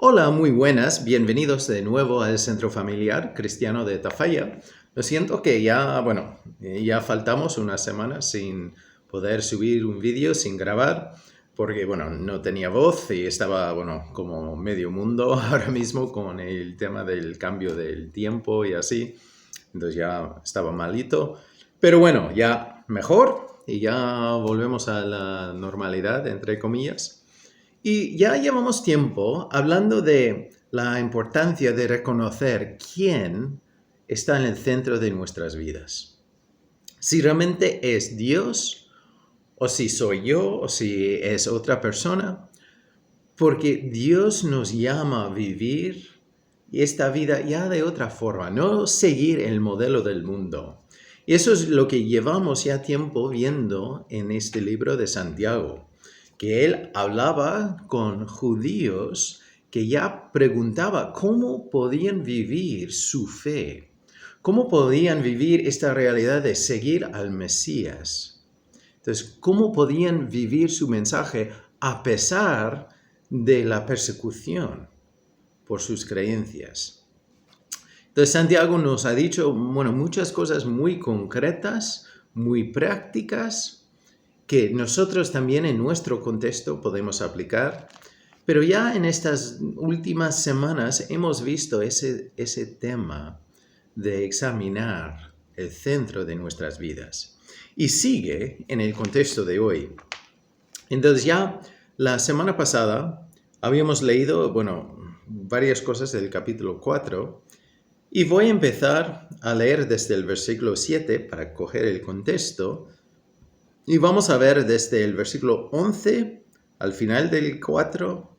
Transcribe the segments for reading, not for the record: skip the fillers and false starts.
Hola, muy buenas. Bienvenidos de nuevo al Centro Familiar Cristiano de Tafalla. Lo siento que ya faltamos unas semanas sin poder subir un vídeo, sin grabar, porque, no tenía voz y estaba, como medio mundo ahora mismo con el tema del cambio del tiempo y así. Entonces ya estaba malito. Pero bueno, ya mejor y ya volvemos a la normalidad, entre comillas. Y ya llevamos tiempo hablando de la importancia de reconocer quién está en el centro de nuestras vidas. Si realmente es Dios, o si soy yo, o si es otra persona, porque Dios nos llama a vivir esta vida ya de otra forma, no seguir el modelo del mundo. Y eso es lo que llevamos ya tiempo viendo en este libro de Santiago, que él hablaba con judíos que ya preguntaba cómo podían vivir su fe, cómo podían vivir esta realidad de seguir al Mesías. Entonces, cómo podían vivir su mensaje a pesar de la persecución por sus creencias. Entonces, Santiago nos ha dicho, muchas cosas muy concretas, muy prácticas, que nosotros también en nuestro contexto podemos aplicar. Pero ya en estas últimas semanas hemos visto ese tema de examinar el centro de nuestras vidas. Y sigue en el contexto de hoy. Entonces ya la semana pasada habíamos leído, varias cosas del capítulo 4 y voy a empezar a leer desde el versículo 7 para coger el contexto y vamos a ver desde el versículo 11 al final del 4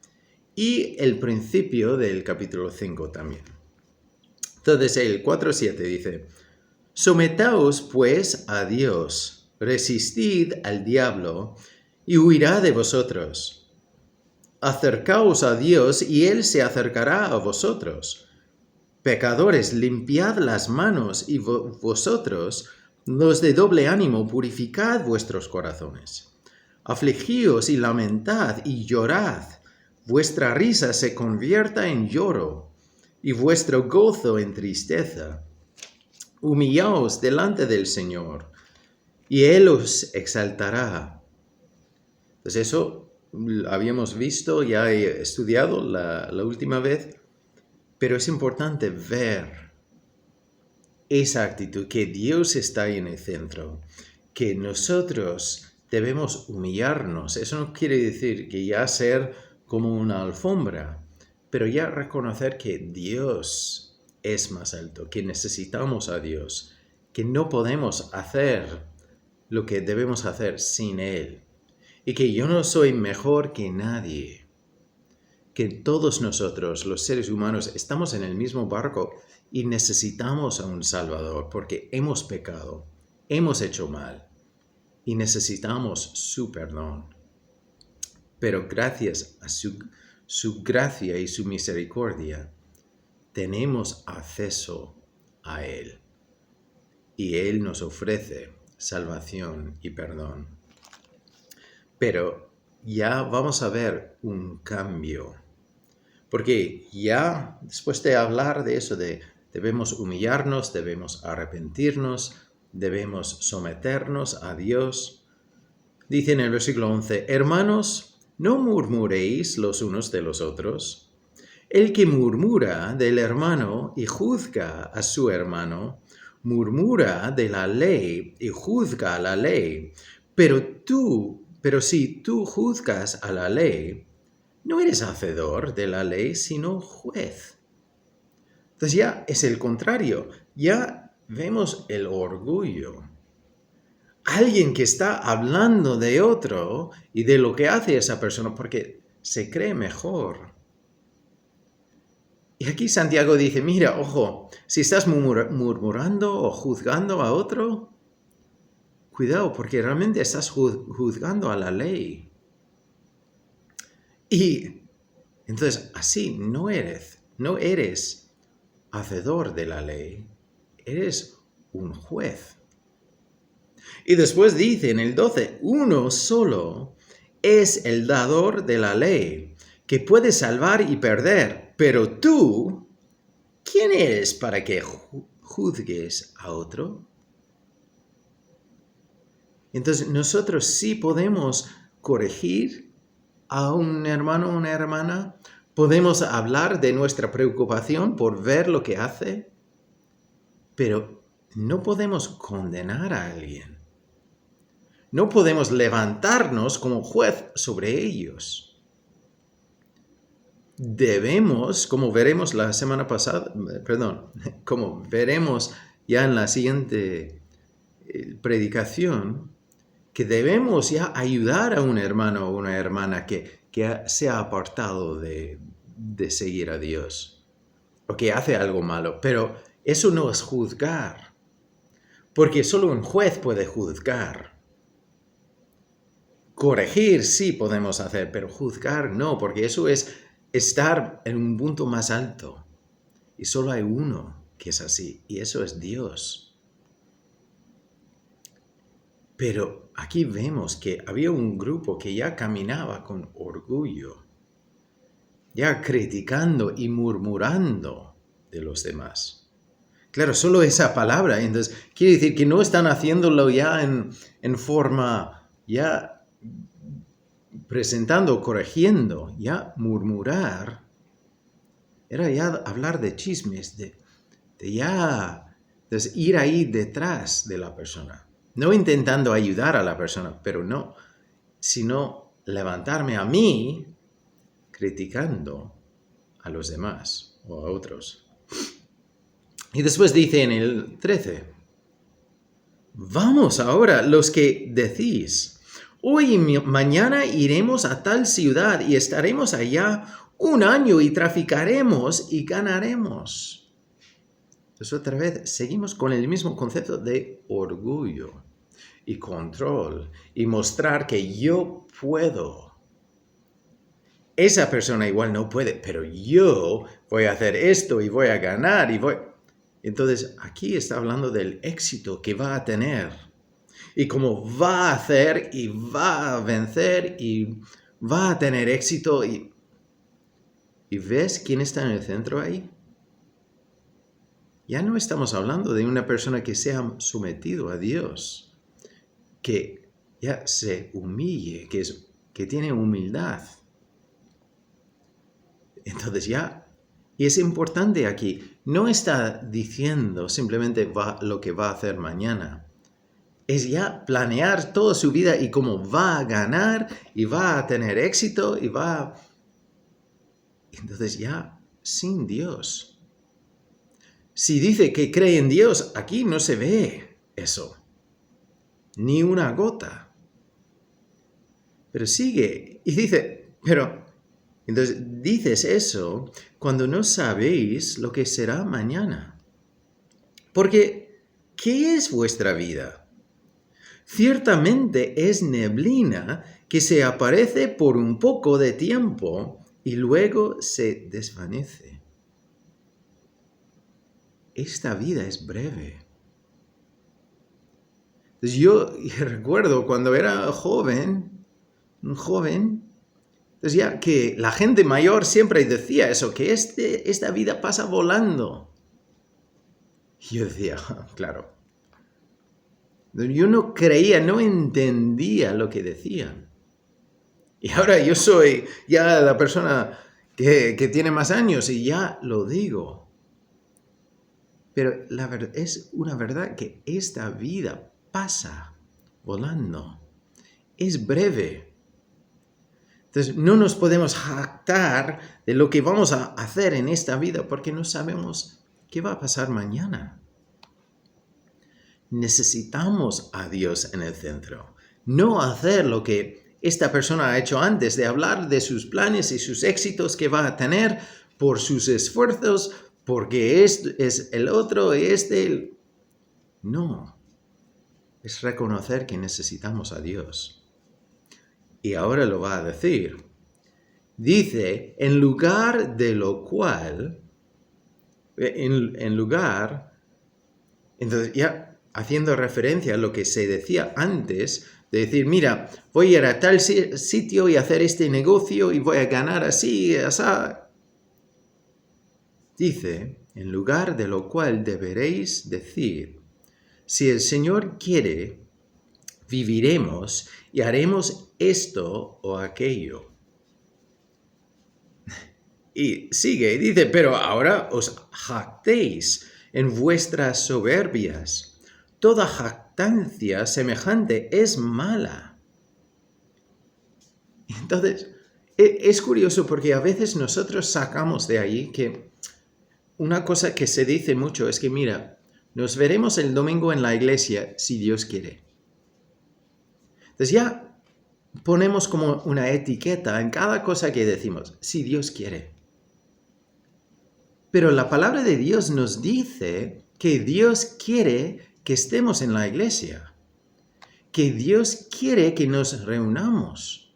y el principio del capítulo 5 también. Entonces el 4:7 dice: Sometaos pues a Dios, resistid al diablo y huirá de vosotros. Acercaos a Dios y Él se acercará a vosotros. Pecadores, limpiad las manos y vosotros, los de doble ánimo, purificad vuestros corazones. Afligíos y lamentad y llorad. Vuestra risa se convierta en lloro y vuestro gozo en tristeza. Humillaos delante del Señor y Él os exaltará. Pues eso habíamos visto, ya he estudiado la última vez, pero es importante ver esa actitud, que Dios está ahí en el centro, que nosotros debemos humillarnos. Eso no quiere decir que ya ser como una alfombra, pero ya reconocer que Dios es más alto, que necesitamos a Dios, que no podemos hacer lo que debemos hacer sin Él, y que yo no soy mejor que nadie, que todos nosotros, los seres humanos, estamos en el mismo barco y necesitamos a un Salvador porque hemos pecado, hemos hecho mal y necesitamos su perdón. Pero gracias a su gracia y su misericordia, tenemos acceso a Él y Él nos ofrece salvación y perdón. Pero ya vamos a ver un cambio. Porque ya después de hablar de eso, debemos humillarnos, debemos arrepentirnos, debemos someternos a Dios, dice en el versículo 11, Hermanos, no murmuréis los unos de los otros. El que murmura del hermano y juzga a su hermano, murmura de la ley y juzga a la ley. Pero si tú juzgas a la ley, no eres hacedor de la ley, sino juez. Entonces ya es el contrario. Ya vemos el orgullo. Alguien que está hablando de otro y de lo que hace esa persona porque se cree mejor. Y aquí Santiago dice, mira, ojo, si estás murmurando o juzgando a otro, cuidado, porque realmente estás juzgando a la ley. Y entonces así no eres hacedor de la ley, eres un juez. Y después dice en el 12, uno solo es el dador de la ley, que puede salvar y perder, pero tú, ¿quién eres para que juzgues a otro? Entonces nosotros sí podemos corregir a un hermano o una hermana, podemos hablar de nuestra preocupación por ver lo que hace, pero no podemos condenar a alguien. No podemos levantarnos como juez sobre ellos. Debemos, como veremos la semana pasada, como veremos ya en la siguiente predicación, que debemos ya ayudar a un hermano o una hermana que se ha apartado de seguir a Dios o que hace algo malo. Pero eso no es juzgar, porque solo un juez puede juzgar. Corregir sí podemos hacer, pero juzgar no, porque eso es estar en un punto más alto. Y solo hay uno que es así, y eso es Dios. Pero aquí vemos que había un grupo que ya caminaba con orgullo, ya criticando y murmurando de los demás. Claro, solo esa palabra, entonces quiere decir que no están haciéndolo ya en forma, ya presentando, corrigiendo, ya murmurar, era ya hablar de chismes, de ya ir ahí detrás de la persona. No intentando ayudar a la persona, pero no, sino levantarme a mí criticando a los demás o a otros. Y después dice en el 13, vamos ahora los que decís, hoy y mañana iremos a tal ciudad y estaremos allá un año y traficaremos y ganaremos. Entonces otra vez seguimos con el mismo concepto de orgullo y control y mostrar que yo puedo. Esa persona igual no puede, pero yo voy a hacer esto y voy a ganar y voy. Entonces aquí está hablando del éxito que va a tener y cómo va a hacer y va a vencer y va a tener éxito. ¿Y ves quién está en el centro ahí? Ya no estamos hablando de una persona que se ha sometido a Dios, que ya se humille, que tiene humildad. Entonces ya, y es importante aquí, no está diciendo simplemente lo que va a hacer mañana. Es ya planear toda su vida y cómo va a ganar y va a tener éxito y va. Entonces ya, sin Dios. Si dice que cree en Dios, aquí no se ve eso. Ni una gota. Pero sigue y dice, entonces dices eso cuando no sabéis lo que será mañana. Porque, ¿qué es vuestra vida? Ciertamente es neblina que se aparece por un poco de tiempo y luego se desvanece. Esta vida es breve. Entonces yo recuerdo cuando era un joven, entonces ya que la gente mayor siempre decía eso, que esta vida pasa volando. Y yo decía, claro. Yo no creía, no entendía lo que decían. Y ahora yo soy ya la persona que tiene más años y ya lo digo. Pero la verdad es una verdad que esta vida pasa volando. Es breve. Entonces no nos podemos jactar de lo que vamos a hacer en esta vida porque no sabemos qué va a pasar mañana. Necesitamos a Dios en el centro. No hacer lo que esta persona ha hecho antes, de hablar de sus planes y sus éxitos que va a tener por sus esfuerzos, porque es el otro, No. Es reconocer que necesitamos a Dios. Y ahora lo va a decir. Dice, en lugar de lo cual, entonces ya haciendo referencia a lo que se decía antes, De decir, mira, voy a ir a tal sitio y hacer este negocio y voy a ganar así, así. Dice, en lugar de lo cual deberéis decir, si el Señor quiere, viviremos y haremos esto o aquello. Y sigue y dice, pero ahora os jactéis en vuestras soberbias. Toda jactancia semejante es mala. Entonces, es curioso porque a veces nosotros sacamos de ahí que una cosa que se dice mucho es que, mira, nos veremos el domingo en la iglesia si Dios quiere. Entonces ya ponemos como una etiqueta en cada cosa que decimos, si Dios quiere. Pero la palabra de Dios nos dice que Dios quiere que estemos en la iglesia, que Dios quiere que nos reunamos.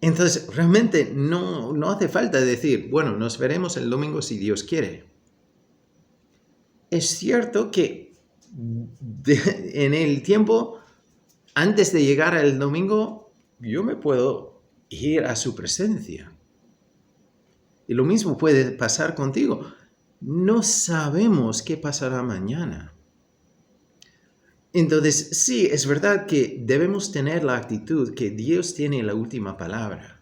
Entonces, realmente no hace falta decir, bueno, nos veremos el domingo si Dios quiere. Es cierto que en el tiempo, antes de llegar al domingo, yo me puedo ir a su presencia. Y lo mismo puede pasar contigo. No sabemos qué pasará mañana. Entonces, sí, es verdad que debemos tener la actitud que Dios tiene la última palabra.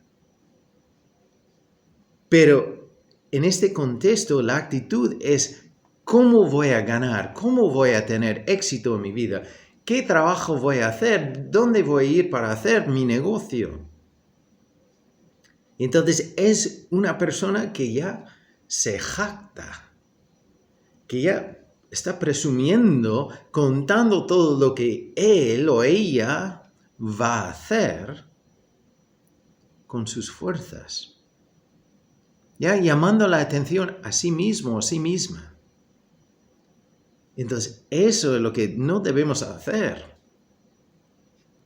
Pero en este contexto, la actitud es ¿cómo voy a ganar? ¿Cómo voy a tener éxito en mi vida? ¿Qué trabajo voy a hacer? ¿Dónde voy a ir para hacer mi negocio? Entonces es una persona que ya se jacta, que ya está presumiendo, contando todo lo que él o ella va a hacer con sus fuerzas. Ya llamando la atención a sí mismo o a sí misma. Entonces, eso es lo que no debemos hacer.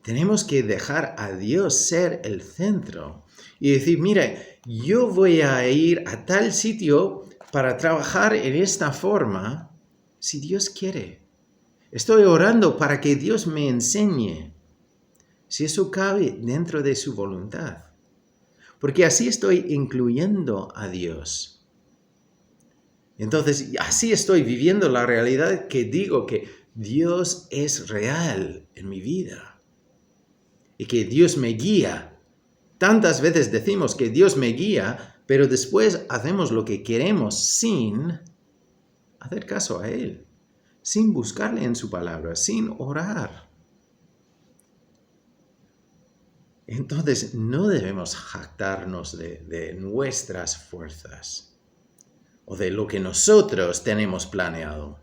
Tenemos que dejar a Dios ser el centro y decir, mira, yo voy a ir a tal sitio para trabajar en esta forma si Dios quiere. Estoy orando para que Dios me enseñe si eso cabe dentro de su voluntad. Porque así estoy incluyendo a Dios. Entonces, así estoy viviendo la realidad que digo que Dios es real en mi vida. Y que Dios me guía. Tantas veces decimos que Dios me guía, pero después hacemos lo que queremos sin hacer caso a Él, sin buscarle en su palabra, sin orar. Entonces no debemos jactarnos de nuestras fuerzas o de lo que nosotros tenemos planeado.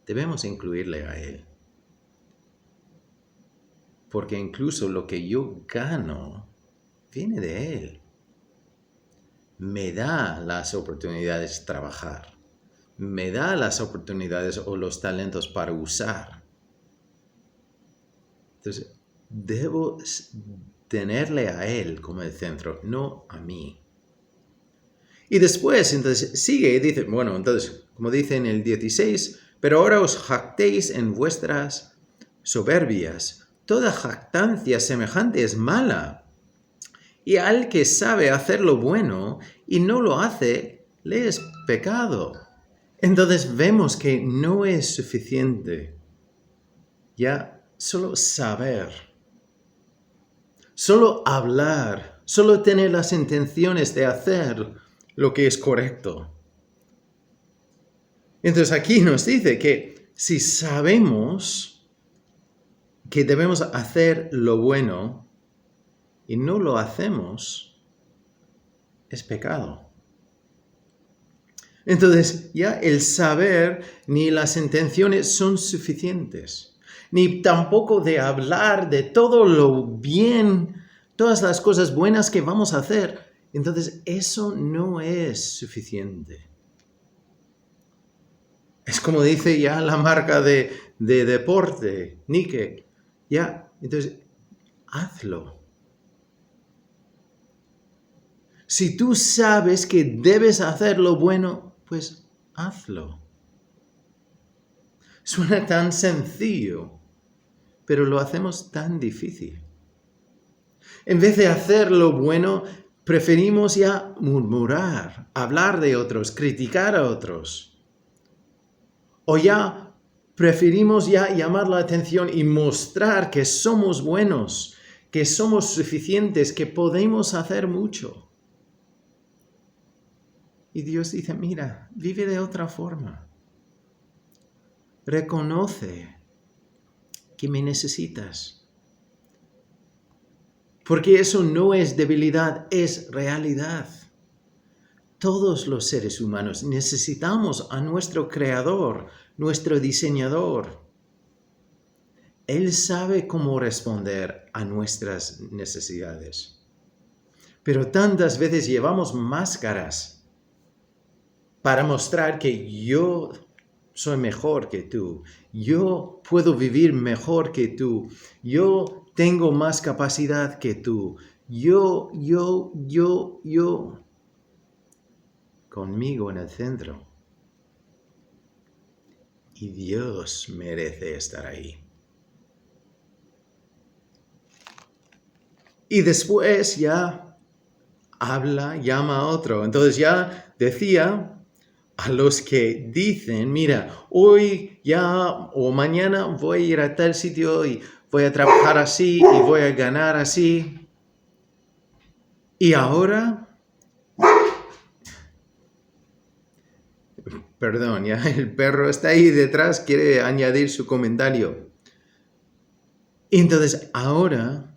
Debemos incluirle a Él. Porque incluso lo que yo gano viene de Él. Me da las oportunidades de trabajar. Me da las oportunidades o los talentos para usar. Entonces, debo tenerle a Él como el centro, no a mí. Y después, entonces, sigue y dice, bueno, entonces, como dice en el 16, pero ahora os jactéis en vuestras soberbias. Toda jactancia semejante es mala. Y al que sabe hacer lo bueno y no lo hace, le es pecado. Entonces vemos que no es suficiente ya solo saber, solo hablar, solo tener las intenciones de hacer lo que es correcto. Entonces aquí nos dice que si sabemos que debemos hacer lo bueno y no lo hacemos, es pecado. Entonces ya el saber ni las intenciones son suficientes, ni tampoco de hablar de todo lo bien, todas las cosas buenas que vamos a hacer. Entonces eso no es suficiente. Es como dice ya la marca de deporte, Nike. Ya, entonces hazlo. Si tú sabes que debes hacer lo bueno, pues hazlo. Suena tan sencillo, pero lo hacemos tan difícil. En vez de hacer lo bueno, preferimos ya murmurar, hablar de otros, criticar a otros. O ya preferimos ya llamar la atención y mostrar que somos buenos, que somos suficientes, que podemos hacer mucho. Y Dios dice, mira, vive de otra forma. Reconoce que me necesitas. Porque eso no es debilidad, es realidad. Todos los seres humanos necesitamos a nuestro Creador, nuestro diseñador. Él sabe cómo responder a nuestras necesidades. Pero tantas veces llevamos máscaras para mostrar que yo soy mejor que tú, yo puedo vivir mejor que tú, yo tengo más capacidad que tú, yo, conmigo en el centro. Y Dios merece estar ahí. Y después ya llama a otro. Entonces ya decía a los que dicen, mira, hoy ya o mañana voy a ir a tal sitio y voy a trabajar así y voy a ganar así. Y ahora, perdón, ya el perro está ahí detrás, quiere añadir su comentario. Entonces ahora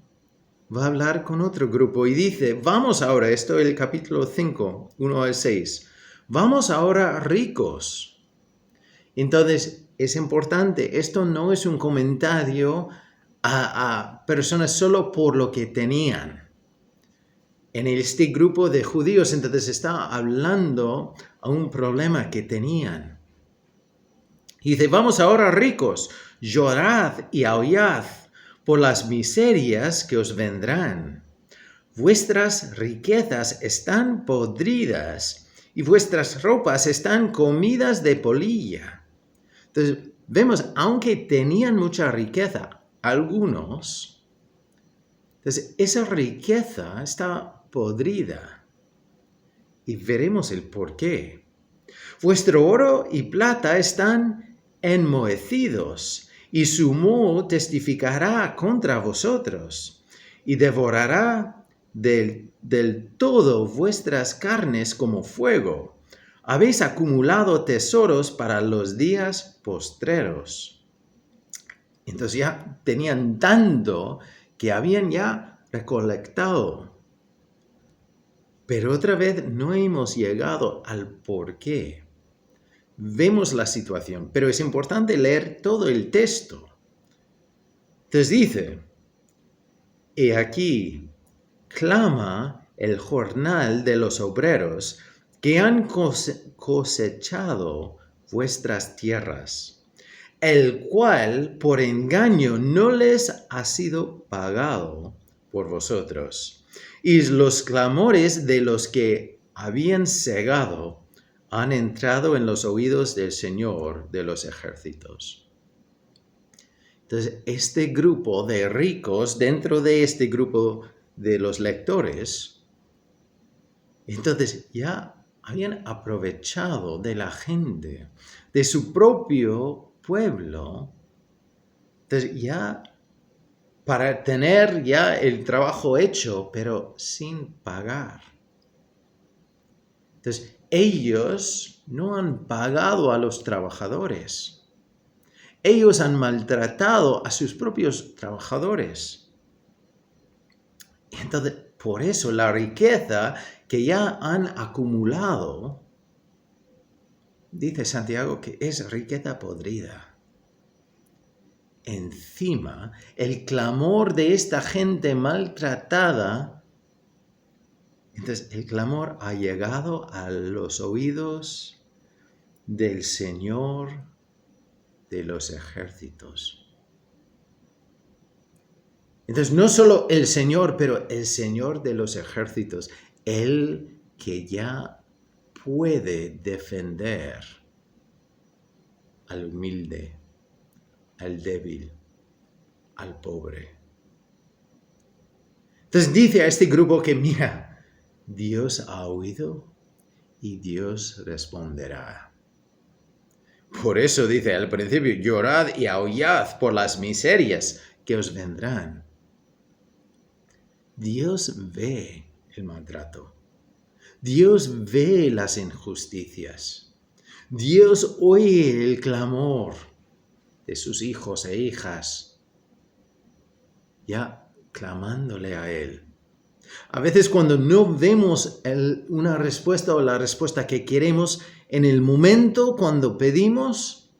va a hablar con otro grupo y dice, vamos ahora, esto es el capítulo 5, 1 al 6, vamos ahora ricos. Entonces, es importante, esto no es un comentario a personas solo por lo que tenían. En este grupo de judíos, entonces está hablando a un problema que tenían. Y dice, vamos ahora ricos, llorad y aullad por las miserias que os vendrán. Vuestras riquezas están podridas y vuestras ropas están comidas de polilla. Entonces, vemos, aunque tenían mucha riqueza, algunos, entonces esa riqueza está podrida. Y veremos el por qué. Vuestro oro y plata están enmohecidos, y su moho testificará contra vosotros, y devorará del todo vuestras carnes como fuego. Habéis acumulado tesoros para los días postreros. Entonces ya tenían tanto que habían ya recolectado. Pero otra vez no hemos llegado al por qué. Vemos la situación, pero es importante leer todo el texto. Entonces dice, he aquí, clama el jornal de los obreros que han cosechado vuestras tierras, el cual por engaño no les ha sido pagado por vosotros. Y los clamores de los que habían cegado han entrado en los oídos del Señor de los ejércitos. Entonces, este grupo de ricos, dentro de este grupo de los lectores, entonces ya habían aprovechado de la gente, de su propio pueblo, entonces ya para tener ya el trabajo hecho, pero sin pagar. Entonces, ellos no han pagado a los trabajadores. Ellos han maltratado a sus propios trabajadores. Entonces, por eso la riqueza que ya han acumulado, dice Santiago que es riqueza podrida. Encima, el clamor de esta gente maltratada, entonces el clamor ha llegado a los oídos del Señor de los ejércitos. Entonces, no solo el Señor, pero el Señor de los ejércitos, el que ya puede defender al humilde. al débil, al pobre. Entonces dice a este grupo que mira, Dios ha oído y Dios responderá. Por eso dice al principio, llorad y aullad por las miserias que os vendrán. Dios ve el maltrato. Dios ve las injusticias. Dios oye el clamor de sus hijos e hijas, ya clamándole a Él. A veces cuando no vemos una respuesta o la respuesta que queremos en el momento cuando pedimos,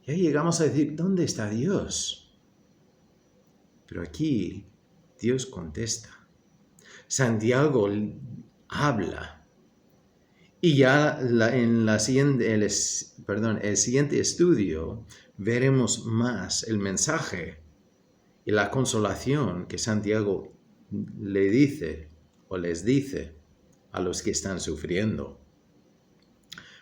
ya llegamos a decir, ¿dónde está Dios? Pero aquí Dios contesta. Santiago habla. Y ya en el siguiente estudio veremos más el mensaje y la consolación que Santiago le dice o les dice a los que están sufriendo.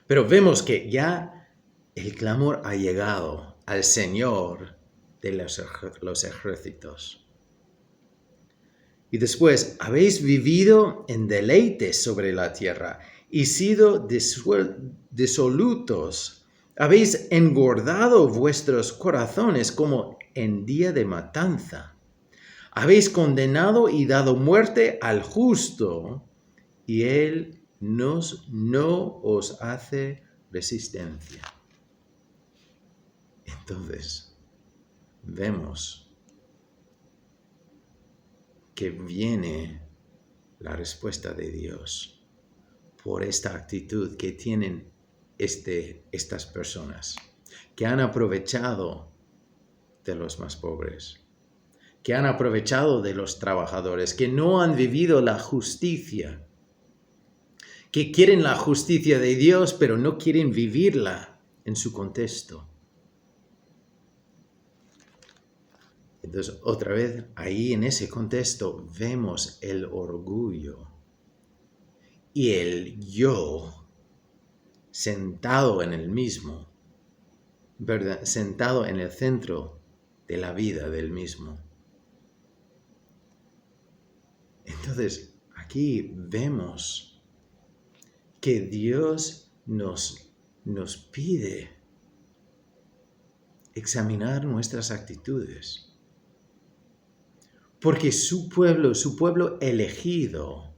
Pero vemos que ya el clamor ha llegado al Señor de los ejércitos. Y después, habéis vivido en deleites sobre la tierra y sido disolutos. Habéis engordado vuestros corazones como en día de matanza. Habéis condenado y dado muerte al justo, y él no os hace resistencia. Entonces, vemos que viene la respuesta de Dios por esta actitud que tienen estas personas, que han aprovechado de los más pobres, que han aprovechado de los trabajadores, que no han vivido la justicia, que quieren la justicia de Dios, pero no quieren vivirla en su contexto. Entonces, otra vez, ahí en ese contexto vemos el orgullo y el yo sentado en el mismo, ¿verdad? Sentado en el centro de la vida del mismo. Entonces, aquí vemos que Dios nos pide examinar nuestras actitudes. Porque su pueblo elegido,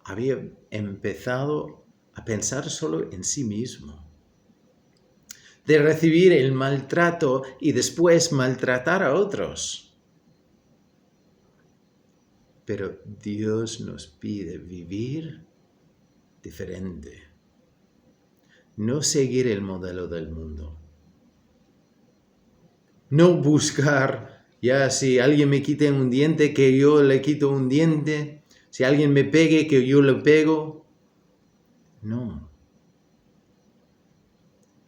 había empezado a pensar solo en sí mismo, de recibir el maltrato y después maltratar a otros. Pero Dios nos pide vivir diferente, no seguir el modelo del mundo, no buscar, ya si alguien me quite un diente, que yo le quito un diente, si alguien me pegue, que yo le pego. No.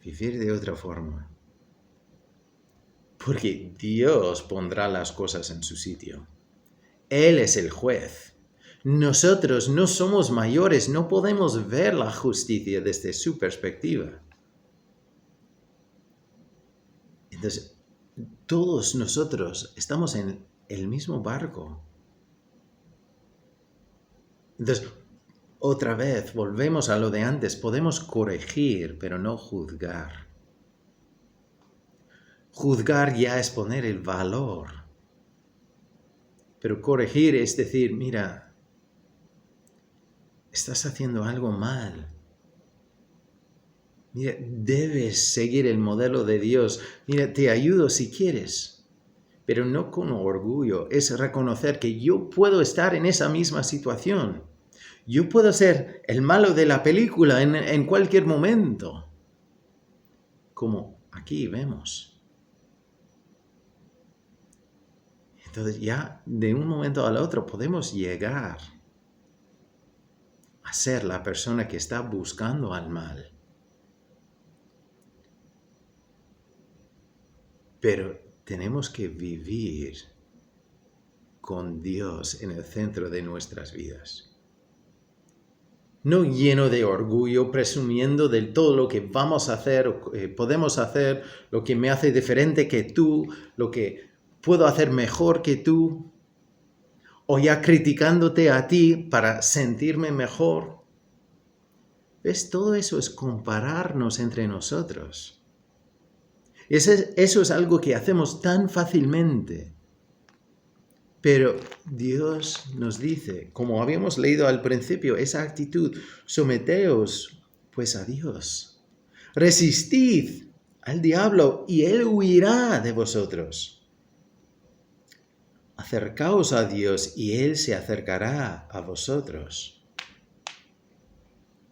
Vivir de otra forma. Porque Dios pondrá las cosas en su sitio. Él es el juez. Nosotros no somos mayores, no podemos ver la justicia desde su perspectiva. Entonces, todos nosotros estamos en el mismo barco. Entonces, otra vez, volvemos a lo de antes. Podemos corregir, pero no juzgar. Juzgar ya es poner el valor. Pero corregir es decir, mira, estás haciendo algo mal. Mira, debes seguir el modelo de Dios. Mira, te ayudo si quieres, pero no con orgullo. Es reconocer que yo puedo estar en esa misma situación. Yo puedo ser el malo de la película en cualquier momento. Como aquí vemos. Entonces ya de un momento al otro podemos llegar a ser la persona que está buscando al mal. Pero tenemos que vivir con Dios en el centro de nuestras vidas. no lleno de orgullo, presumiendo de todo lo que vamos a hacer, o podemos hacer, lo que me hace diferente que tú, lo que puedo hacer mejor que tú, o ya criticándote a ti para sentirme mejor. ¿Ves? Todo eso es compararnos entre nosotros. Eso es algo que hacemos tan fácilmente. Pero Dios nos dice, como habíamos leído al principio, esa actitud, someteos pues a Dios. Resistid al diablo y él huirá de vosotros. Acercaos a Dios y él se acercará a vosotros.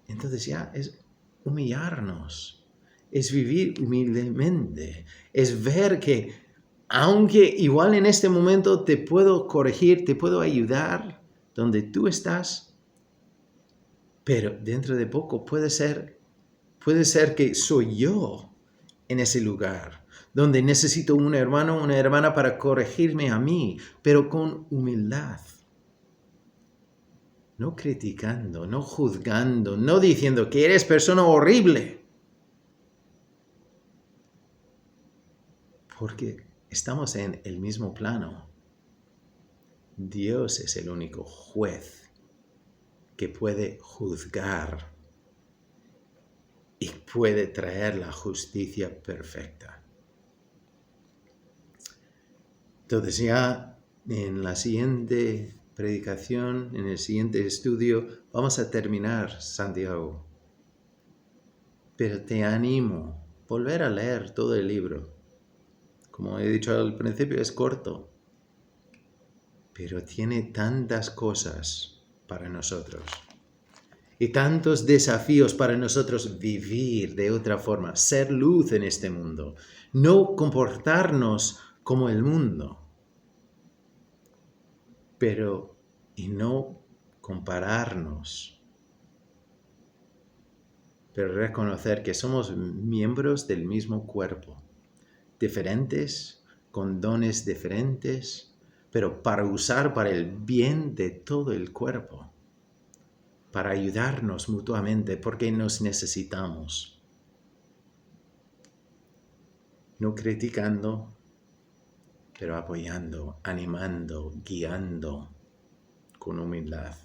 Entonces ya es humillarnos, es vivir humildemente, es ver que aunque igual en este momento te puedo corregir, te puedo ayudar donde tú estás, pero dentro de poco puede ser que soy yo en ese lugar, donde necesito un hermano o una hermana para corregirme a mí, pero con humildad. No criticando, no juzgando, no diciendo que eres persona horrible. Porque estamos en el mismo plano. Dios es el único juez que puede juzgar y puede traer la justicia perfecta. Entonces ya en la siguiente predicación, en el siguiente estudio, vamos a terminar Santiago. Pero te animo a volver a leer todo el libro. Como he dicho al principio, es corto, pero tiene tantas cosas para nosotros y tantos desafíos para nosotros vivir de otra forma, ser luz en este mundo, no comportarnos como el mundo, pero y no compararnos, pero reconocer que somos miembros del mismo cuerpo, diferentes, con dones diferentes, pero para usar para el bien de todo el cuerpo, para ayudarnos mutuamente, porque nos necesitamos. No criticando, pero apoyando, animando, guiando con humildad,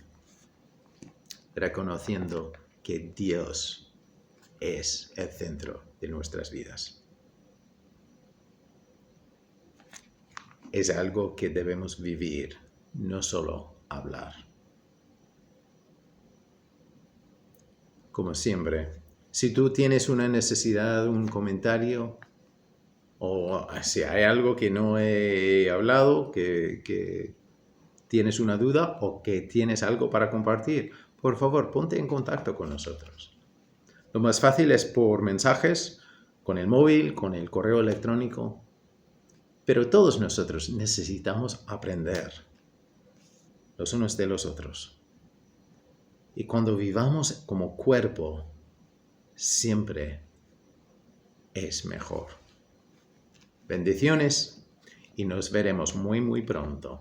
reconociendo que Dios es el centro de nuestras vidas. Es algo que debemos vivir, no solo hablar. Como siempre, si tú tienes una necesidad, un comentario, o si hay algo que no he hablado, que tienes una duda o que tienes algo para compartir, por favor, ponte en contacto con nosotros. Lo más fácil es por mensajes, con el móvil, con el correo electrónico. Pero todos nosotros necesitamos aprender los unos de los otros. Y cuando vivamos como cuerpo, siempre es mejor. Bendiciones y nos veremos muy, muy pronto.